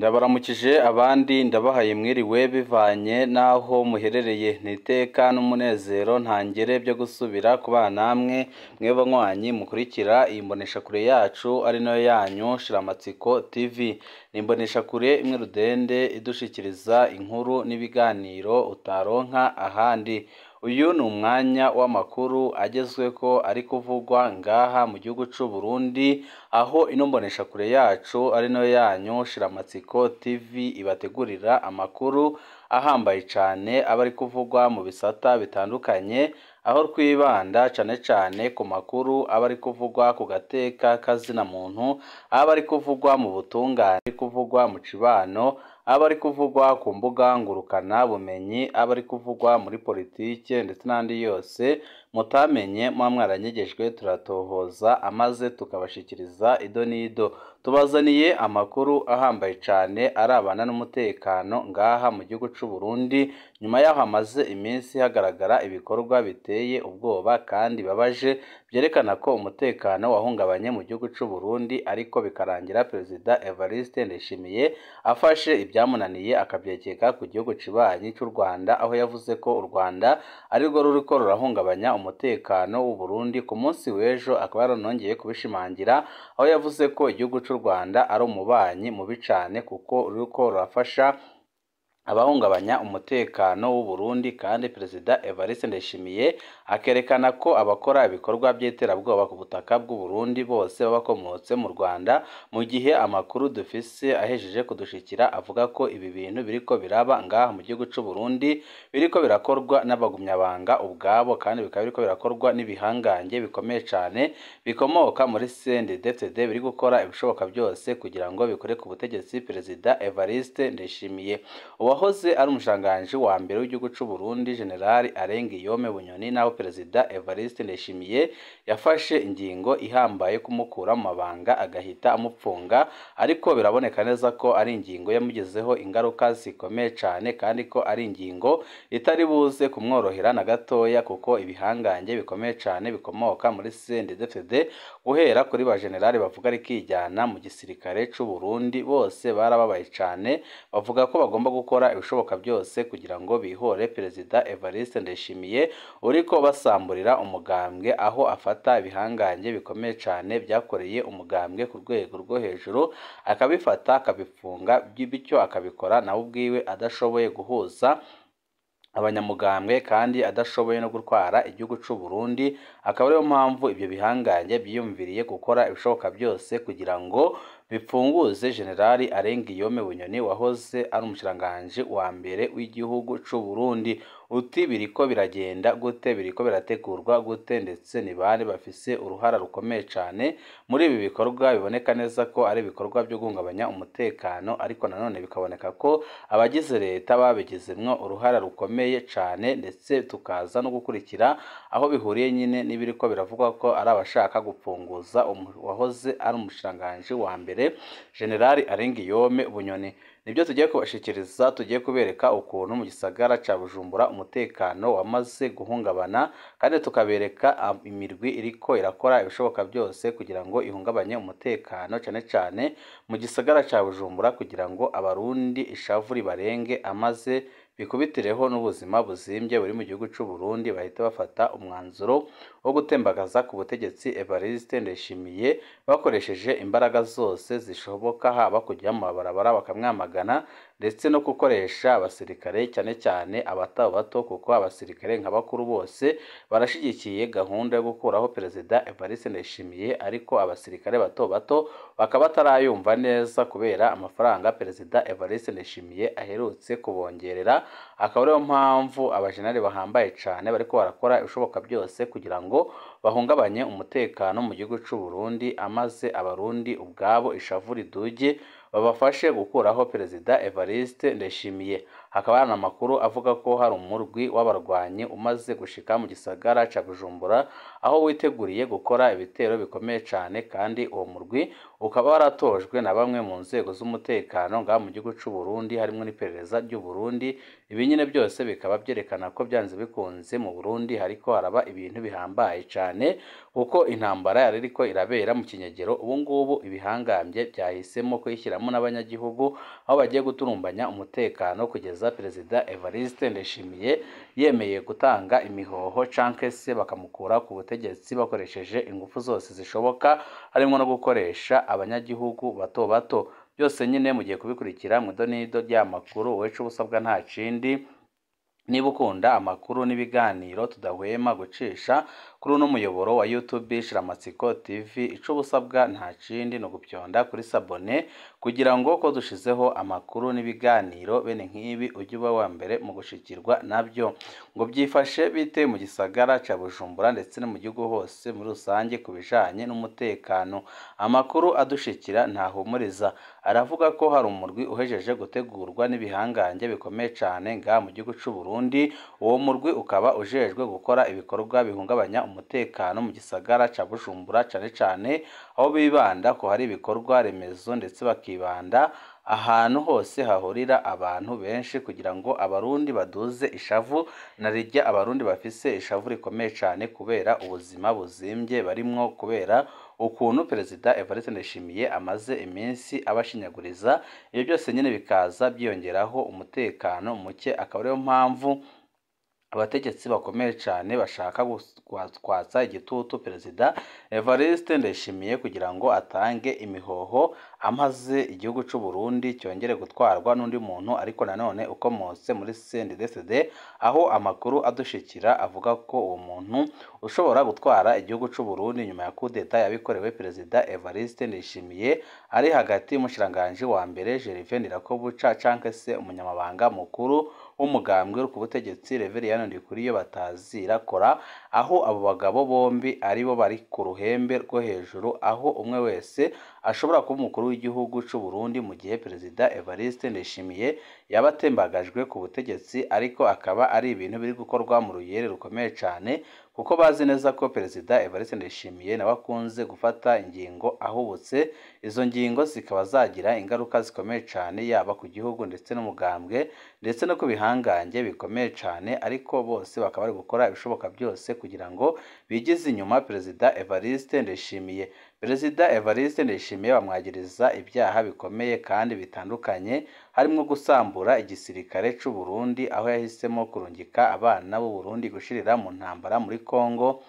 Ndabaramukije abandi ndabahaye mwiriwe bivanye naho muherereye n'iteka n'umunezero ntangere byo gusubira kubana namwe mweba nkwanyi mukurikira iyi mboneshakure yacu ari nayo yanyu Shiramatsiko TV. Ni imboneshakure imwe rudende idushikiriza inkuru n'ibiganiro utaronka ahandi. Uyu ni umwanya w'amakuru agezweko ari kuvugwa ngaha mu gihugu c'u Burundi, aho ino mboneshakure yacu ari nayo yanyu Shiramatsiko TV ibategurira amakuru ahambaye cane aba ari kuvugwa mu bisata bitandukanye, aho twibanda cane ku makuru aba ari kuvugwa ku gateka kazina muntu, aba ari kuvugwa mu butungane, ari kuvugwa mu cibano, aba ari kuvugwa ku mbuga ngurukana bumenyi, aba ari kuvugwa muri politike ndetse n'andi yose mutamenye muba mwaranyegejwe turatohoza amaze tukabashikiriza ido n'ido. Tubazaniye amakuru ahambaye cane arabana n'umutekano ngaha mu gihugu c'u Burundi, nyuma yaho hamaze iminsi hagaragara ibikorwa biteye ubwoba kandi babaje byerekana ko umutekano wahungabanye mu gihugu c'u Burundi, ariko bikarangira Perezida Evariste Ndayishimiye afashe ibyamunaniye akabyekeka ku gihugu cibanyi c'u Rwanda, aho yavuze ko u Rwanda arirwo ruriko rurahungabanya umutekano w'u Burundi. Ku munsi w'ejo akaba yaronongeye kubishimangira, aho yavuze ko igihugu c'u Rwanda ari umubanyi mubi cane kuko ruriko rurafasha abahungabanya umutekano w'u Burundi, kandi Perezida Evariste Ndayishimiye akerekana ko abakora ibikorwa by'iterabwoba ku butaka bw'u Burundi bose babakomotse mu Rwanda, mu gihe amakuru dufise ahejeje kudushikira avuga ko ibi bintu biriko biraba ngaha mu gihugu c'u Burundi biriko birakorwa n'abagumyabanga ubwabo, kandi bikaba biriko birakorwa n'ibihangange bikomeye cane bikomoka muri CNDD-FDD biri gukora ibishoboka byose kugira ngo bikore ku butegetsi Perezida Evariste Ndayishimiye. Uwahoze ari umushikiranganji wa mbere w'igihugu c'u Burundi General Guillaume Bunyoni, naho Perezida Evariste Ndayishimiye yafashe ingingo ihambaye kumukura mu mabanga agahita amupfunga, ariko biraboneka neza ko ari ingingo yamugezeho ingaruka zikomeye cane, kandi ko ari ingingo itari buze kumworohera na gatoya, kuko ibihangange bikomeye cane bikomoka muri CNDD-FDD guhera kuri ba generali bavuga ari kijyana mu gisirikare c'u Burundi bose barababaye cane, bavuga ko bagomba gukora ibishoboka byose kugira ngo bihore Perezida Evariste Ndayishimiye uriko basamburira umugambwe, aho afata ibihangange bikomeye cane byakoreye umugambwe ku rwego rwo hejuru akabifata akabifunga, bityo akabikora nawe ubwiwe adashoboye guhuza abanyamugambwe kandi adashoboye no gutwara igihugu c'u Burundi. Akaba ariyo mpamvu ibyo bihangange byiyumviriye gukora ibishoboka byose kugira ngo bipfunguze Generali Guillaume Bunyoni wahoze ari umushikiranganji wa mbere w'igihugu c'u Burundi. Uti biriko biragenda gute, biriko birategurwa gute, ndetse ni bari bafise uruhara rukomeye cane muri ibi bikorwa biboneka neza ko ari ibikorwa byo guhungabanya umutekano, ariko nanone bikaboneka ko abagize leta babigizemwo uruhara rukomeye cane, ndetse tukaza no gukurikira aho bihuriye nyine n'ibiriko biravugwa ko ari abashaka gupfunguza wahoze ari umushikiranganji wa mbere General Guillaume Bunyoni. Nibyo tugiye kubashikiriza, tugiye kubereka ukuntu mu gisagara ca Bujumbura umutekano wamaze guhungabana, kandi tukabereka imirwi iriko irakora ibishoboka byose kugira ngo ihungabanye umutekano cane mu gisagara ca Bujumbura, kugira ngo abarundi ishavu ribarenge amaze bikubitireho n'ubuzima buzimbye buri mu gihugu c'u Burundi, bahita bafata umwanzuro wo gutembagaza ku butegetsi Evariste Ndayishimiye bakoresheje imbaraga zose zishoboka, haba kujya mu mabarabara bakamwamagana, ndetse no gukoresha abasirikare cyane abato bato, kuko abasirikare nka bakuru bose barashigikiye gahunda yo gukuraho Perezida Evariste Ndayishimiye, ariko abasirikare bato bato bakaba batarayumva neza kubera amafaranga Perezida Evariste Ndayishimiye aherutse kubongerera. Akaba ariyo mpamvu abajenali bahambaye cane bariko barakora ibishoboka byose kugira ngo bahungabanye umutekano mu gihugu c'u Burundi, amaze abarundi ubwabo ishavu riduge babafashe gukuraho Perezida Evariste Ndayishimiye. hakaba hari amakuru avuga ko hari umurwi w'abarwanyi umaze gushika mu gisagara ca Bujumbura aho witeguriye gukora ibitero bikomeye cyane kandi uwo murwi ukaba waratojwe na bamwe mu nzego z'umutekano ngaha mu gihugu c'u Burundi harimo n'iperereza ry'u Burundi. Ibi nyine byose bikaba byerekana ko byanze bikunze mu Burundi hariko haraba ibintu bihambaye cyane kuko intambara yari iriko irabera mu kinyegero. Ubu ngubu ibihangambye byahisemo kuyishyiramo n'abanyagihugu aho bagiye guturumbanya umutekano kugeza Perezida Evariste Ndayishimiye yemeye gutanga imihoho canke se bakamukura ku butegetsi bakoresheje ingufu zose zishoboka harimo no gukoresha abanyagihugu bato bato. Byose nyine mugiye kubikurikira mu idonido ry'amakuru. Wecu ubusabwa nta kindi, niba ukunda amakuru n'ibiganiro tudahwema gucisha kuri uno muyoboro wa YouTube Shiramatsiko TV, ico busabwa nta kindi no gupyonda kuri sabone kugira ngo ko dushizeho amakuru n'ibiganiro bene nk'ibi ujye uba wa mbere mu gushikirwa nabyo. Ngo byifashe bite mu gisagara ca Bujumbura ndetse no mu gihugu hose muri rusange kubijanye n'umutekano. Amakuru adushikira ntahumuriza, aravuga ko hari umurwi uhejeje gutegurwa n'ibihangange bikomeye cyane ngaha mu gihugu c'u Burundi. Uwo murwi ukaba ujejwe gukora ibikorwa bihungabanya umutekano mu gisagara ca Bujumbura cyane cyane aho bibanda ko hari ibikorwa remezo ndetse bakibanda ahantu hose hahurira abantu benshi kugira ngo abarundi baduze ishavu na rijya abarundi bafise ishavu rikomeye cyane kubera ubuzima buzimbye barimwo kubera ukuntu Perezida Evariste Ndayishimiye amaze iminsi abashinyaguriza. Ibyo byose nyine bikaza byiyongeraho umutekano muke, akaba ariyo mpamvu abategetsi bakomeye cyane bashaka kwatsa igitutu Perezida Evariste Ndayishimiye kugira ngo atange imihoho amaze igihugu c'u Burundi cyongere gutwarwa n'undi muntu ariko nanone ukomotse muri CNDD-FDD, aho amakuru adushikira avuga ko uwo muntu ushobora gutwara igihugu c'u Burundi nyuma ya kudeta yabikorewe Perezida Evariste Ndayishimiye ari hagati y'umushiranganje wa mbere Gervais Ndirakobuca canke se umunyamabanga mukuru w'umugambwe ku butegetsi Reverien Ndikuriyo batazira kora, aho abo bagabo bombi aribo bari ku ruhembe rwo hejuru, aho umwe wese ashobora kuba umukuru w'igihugu c'u Burundi mu gihe Perezida Evariste Ndayishimiye yabatembagajwe ku butegetsi. Ariko akaba ari ibintu biri gukorwa mu ruyere rukomeye cyane kuko bazi neza ko Perezida Evariste Ndayishimiye nawe akunze gufata ingingo ahubutse. Izo ngingo zikaba zagira ingaruka zikomeye cyane yaba ku gihugu ndetse n'umugambwe ndetse no ku bihangange bikomeye cyane, ariko bose bakaba bari gukora ibishoboka byose kugira ngo bigize inyuma Perezida Evariste Ndayishimiye. Perezida Evariste Ndayishimiye bamwagiriza ibyaha bikomeye kandi bitandukanye harimo gusambura igisirikare c'u Burundi, aho yahisemo kurungika abana b'u Burundi gushirira mu ntambara muri Kongo,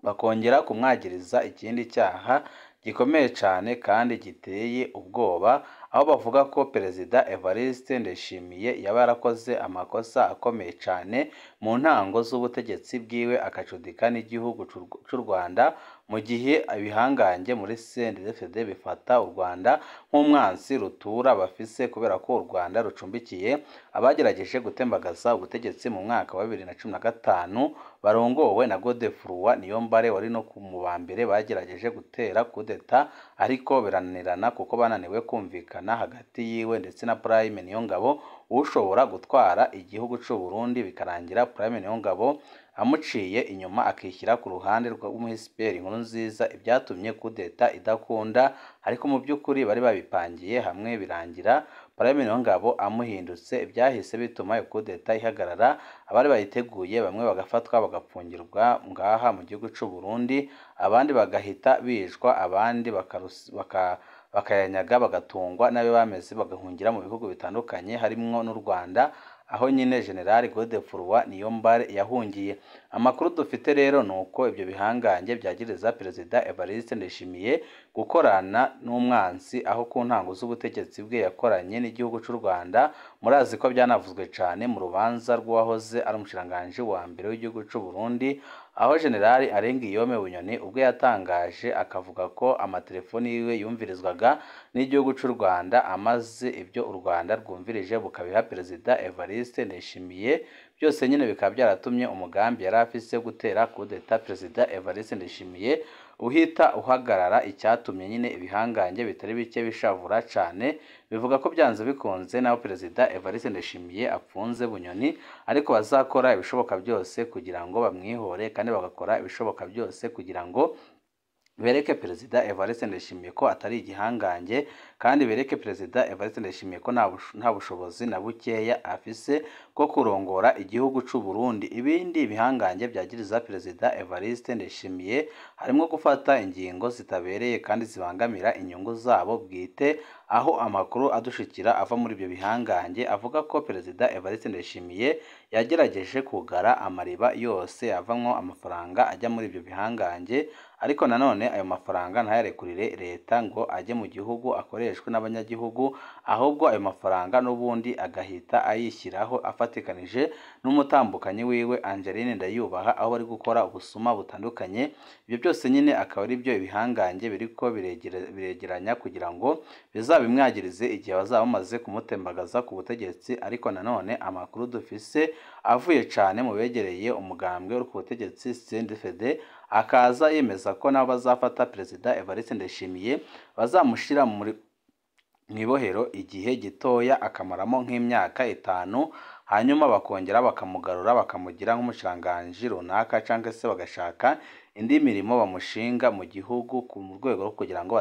bakongera kumwagiriza ikindi cyaha gikomeye cyane kandi giteye ubwoba, aho bavuga ko Perezida Evariste Ndayishimiye yaba yarakoze amakosa akomeye cyane mu ntango z'ubutegetsi bwiwe akacudika n'igihugu c'u Rwanda, mu gihe ibihangange muri CNDD-FDD bifata u Rwanda nk'umwansi rutura bafise kubera ko u Rwanda rucumbikiye abagerageje gutembagaza ubutegetsi mu mwaka wa 2015 barongowe na Godefroid Niyombare wari no mu bambere bagerageje gutera kudeta, ariko birananirana kuko bananiwe kumvikana hagati yiwe ndetse na Prime Niyongabo ushobora gutwara igihugu c'u Burundi, bikarangira Prime Niyongabo amuciye inyuma akishyira ku ruhande rw'umuhisperi Nkurunziza, ibyatumye kudeta idakunda. Ariko mu by'ukuri bari babipangiye hamwe birangira Prime Niyongabo amuhindutse, ibyahise bituma iyo kudeta ihagarara. Abari bayiteguye bamwe bagafatwa bagapfungirwa ngaha mu gihugu c'u Burundi, abandi bagahita bishwa, abandi bakayanyaga bagatungwa nabe bameze bagahungira mu bihugu bitandukanye harimo n'u Rwanda, aho nyine General Godefroid Niyombare yahungiye. Amakuru dufite rero nuko ibyo bihangange byagiriza Perezida Evariste Ndayishimiye gukorana n'umwansi, aho ku ntango z'ubutegetsi bwe yakoranye n'igihugu c'u Rwanda. Murazi ko byanavuzwe cyane mu rubanza rw'uwahoze ari umushiranganje wa mbere w'igihugu c'u Burundi, aho General Arengiyome Bunyoni ubwo yatangaje akavuga ko amatelefoni yiwe yumvirizwaga n'igihugu c'u Rwanda, amaze ibyo u Rwanda rwumvirije bukabiha Perezida Evariste Ndayishimiye. byose nyine bikaba byaratumye umugambi yari afise wo gutera kudeta Perezida Evariste Ndayishimiye uhita uhagarara, icyatumye nyine ibihangange bitari bike bishavura cyane, bivuga ko byanze bikunze naho Perezida Evariste Ndayishimiye apfunze bunyoni, ariko bazakora ibishoboka byose kugira ngo bamwihore kandi bagakora ibishoboka byose kugira ngo bereke Perezida Evariste Ndayishimiye ko atari igihangange, kandi bereke Perezida Evariste Ndayishimiye ko nta bushobozi na bukeya afise bwo kurongora igihugu cy'u Burundi. Ibindi bihangange byagiriza Perezida Evariste Ndayishimiye harimo gufata ingingo zitabereye kandi zibangamira inyungu zabo bwite, aho amakuru adushikira ava muri ibyo bihangange avuga ko Perezida Evariste Ndayishimiye yagerageje kugara amariba yose avamwo amafaranga ajya muri ibyo bihangange, ariko nanone ayo mafaranga ntayarekurire leta ngo ajye mu gihugu akoreshwe n'abanyagihugu, ahubwo ayo mafaranga n'ubundi agahita ayishyiraho afatikanije n'umutambukanyi wiwe Angeline Ndayubaha, aho bari gukora ubusuma butandukanye. Ibyo byose nyine akaba ari byo ibihangange biriko biregeranya kugira ngo bizabimwagirize igihe bazaba bamaze kumutembagaza ku butegetsi. Ariko nanone amakuru dufise avuye cyane mu begereye umugambwe uri ku butegetsi CNDD-FDD akaza yemeza ko nabo bazafata Perezida Evariste Ndayishimiye bazamushira mu ibohero igihe gitoya akamaramo nk'imyaka 5, hanyuma bakongera bakamugarura bakamugira nk'umushikiranganji runaka, cyangwa se bagashaka indi mirimo bamushinga mu gihugu mu rwego rwo kugira ngo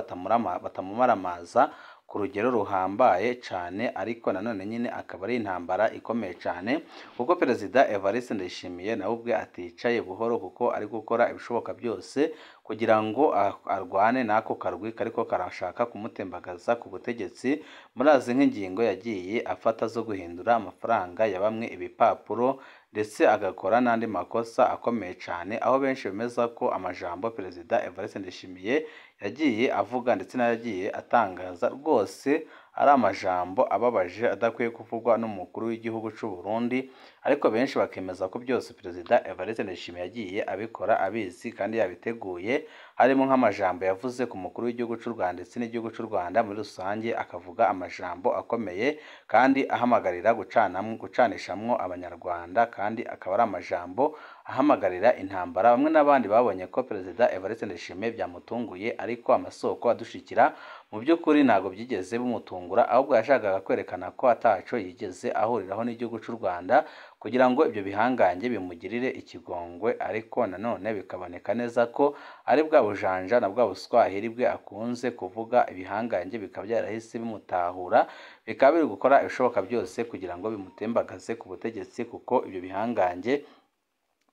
batamumaramaza ku rugero ruhambaye cyane. Ariko nanone nyine akaba ari intambara ikomeye cyane, kuko Perezida Evariste Ndayishimiye nawe ubwe aticaye buhoro, kuko ari gukora ibishoboka byose kugira ngo arwane n'ako karwi kariko karashaka kumutembagaza ku butegetsi. Murazi nk'ingingo yagiye afata zo guhindura amafaranga ya bamwe ibipapuro, ndetse agakora n'andi makosa akomeye cyane, aho benshi bemeza ko amajambo Perezida Evariste Ndayishimiye yagiye avuga ndetse n'ayagiye atangaza rwose ari amajambo ababaje adakwiye kuvugwa n'umukuru w'igihugu cy'u Burundi. Ariko benshi bakemeza ko byose Perezida Evariste Ndayishimiye yagiye abikora abizi kandi yabiteguye, harimo nk'amajambo yavuze ku mukuru w'igihugu cy'u Rwanda ndetse n'igihugu cy'u Rwanda muri rusange, akavuga amajambo akomeye kandi ahamagarira gucanishamwo abanyarwanda, kandi akaba ari amajambo ahamagarira intambara. Bamwe n'abandi babonye ko Perezida Evariste Ndayishimiye byamutunguye, ariko amasoko adushikira mu by'ukuri ntabwo byigeze bimutungura, ahubwo yashakaga kwerekana ko ataco yigeze ahuriraho n'igihugu cy'u Rwanda kugira ngo ibyo bihangange bimugirire ikigongwe. Ariko nanone bikaboneka neza ko ari bwa bujanja na bwa buswahili bwe akunze kuvuga, ibihangange bikaba byarahise bimutahura, bikaba biri gukora ibishoboka byose kugira ngo bimutembagaze ku butegetsi, kuko ibyo bihangange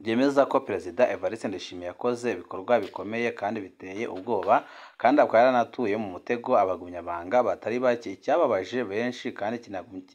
byemeza ko Perezida Evariste Ndayishimiye yakoze ibikorwa bikomeye kandi biteye ubwoba, kandi akaba yaranatuye mu mutego abagumyabanga batari bake. Icyababaje benshi kandi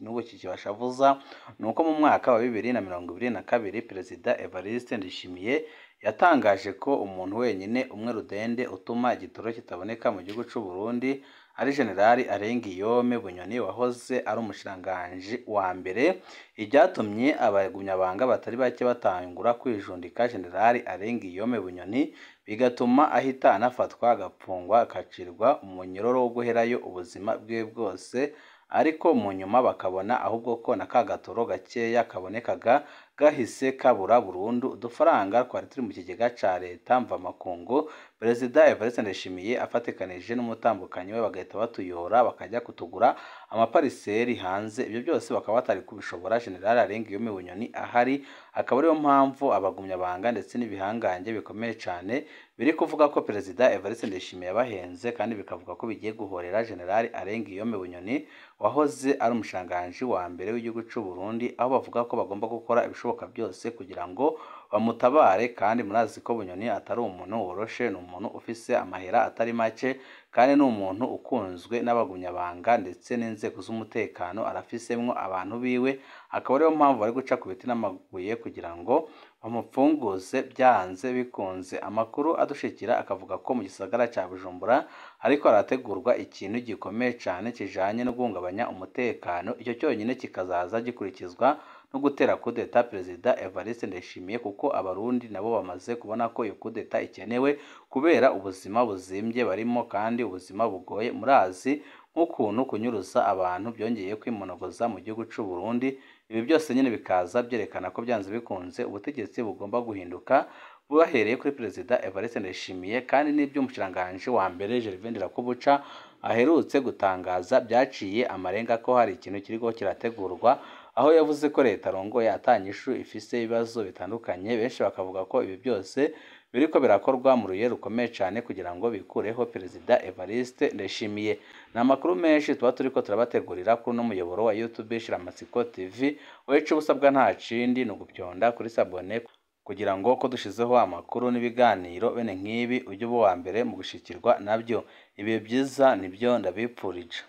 n'ubu kikibashavuza ni uko mu mwaka wa 2022 Perezida Evariste Ndayishimiye yatangaje ko umuntu wenyine umwe rudende utuma igitoro kitaboneka mu gihugu cy'u Burundi ari Generali Alain Guillaume Bunyoni, wahoze ari umushikiranganji wa mbere. Ibyatumye abagumyabanga batari bake batangura kwijundika Generali Alain Guillaume Bunyoni, bigatuma ahita anafatwa agapfungwa akacirwa umunyororo wo guherayo ubuzima bwe bwose. Ariko mu nyuma bakabona ahubwo ko na kagatoro gakeya kabonekaga gahise kabura burundu. Udufaranga twari turi mu kigega ca leta mva makungu Perezida Evariste Ndayishimiye afatikanije n'umutambukanyi we bagahita batuyora bakajya kutugura amapariseri hanze. Ibyo byose bakaba batari kubishobora General Alain Guillaume Bunyoni ahari, akaba ariyo mpamvu abagumyabanga ndetse n'ibihangange bikomeye cyane biri kuvuga ko Perezida Evariste Ndayishimiye yabahenze, kandi bikavuga ko bigiye guhorera General Alain Guillaume Bunyoni wahoze ari umushikiranganji wa mbere w'igihugu cy'u Burundi, aho bavuga ko bagomba gukora ibishoboka byose kugira ngo bamutabare. Kandi murazi ko Bunyoni atari umuntu woroshe, ni umuntu ufise amahera atari make, kandi ni umuntu ukunzwe n'abagumyabanga ndetse n'inzego z'umutekano, arafisemwo abantu biwe. Akaba ariyo mpamvu bari guca ku biti n'amabuye kugira ngo bamupfunguze byanze bikunze. Amakuru adushikira akavuga ko mu gisagara cya Bujumbura ariko harategurwa ikintu gikomeye cyane kijanye no guhungabanya umutekano. Icyo cyonyine kikazaza gikurikizwa no gutera kudeta Perezida Evariste Ndayishimiye, kuko abarundi nabo bamaze kubona ko iyo kudeta ikenewe kubera ubuzima buzimbye barimo, kandi ubuzima bugoye. Murazi nk'ukuntu kunyuruza abantu byongeye kwimonogoza mu gihugu cy'u Burundi, ibi byose nyine bikaza byerekana ko byanze bikunze ubutegetsi bugomba guhinduka bahereye kuri Perezida Evariste Ndayishimiye, kandi n'iby'umushikiranganji wa mbere Gervais Ndirakobuca aherutse gutangaza byaciye amarenga ko hari ikintu kiriko kirategurwa, aho yavuze ko leta arongoye atanyishu ifise ibibazo bitandukanye. Benshi bakavuga ko ibi byose biriko birakorwa mu ruye rukomeye cyane kugira ngo bikureho Perezida Evariste Ndayishimiye. Ni amakuru menshi tuba turiko turabategurira kuri uno muyoboro wa YouTube Shiramatsiko TV. Weco usabwa nta kindi ni ugupyonda kuri sabone kugira ngo ko dushizeho amakuru n'ibiganiro bene nk'ibi ujye uba uwa mbere mu gushikirwa nabyo. Ibihe byiza nibyo ndabipfurije.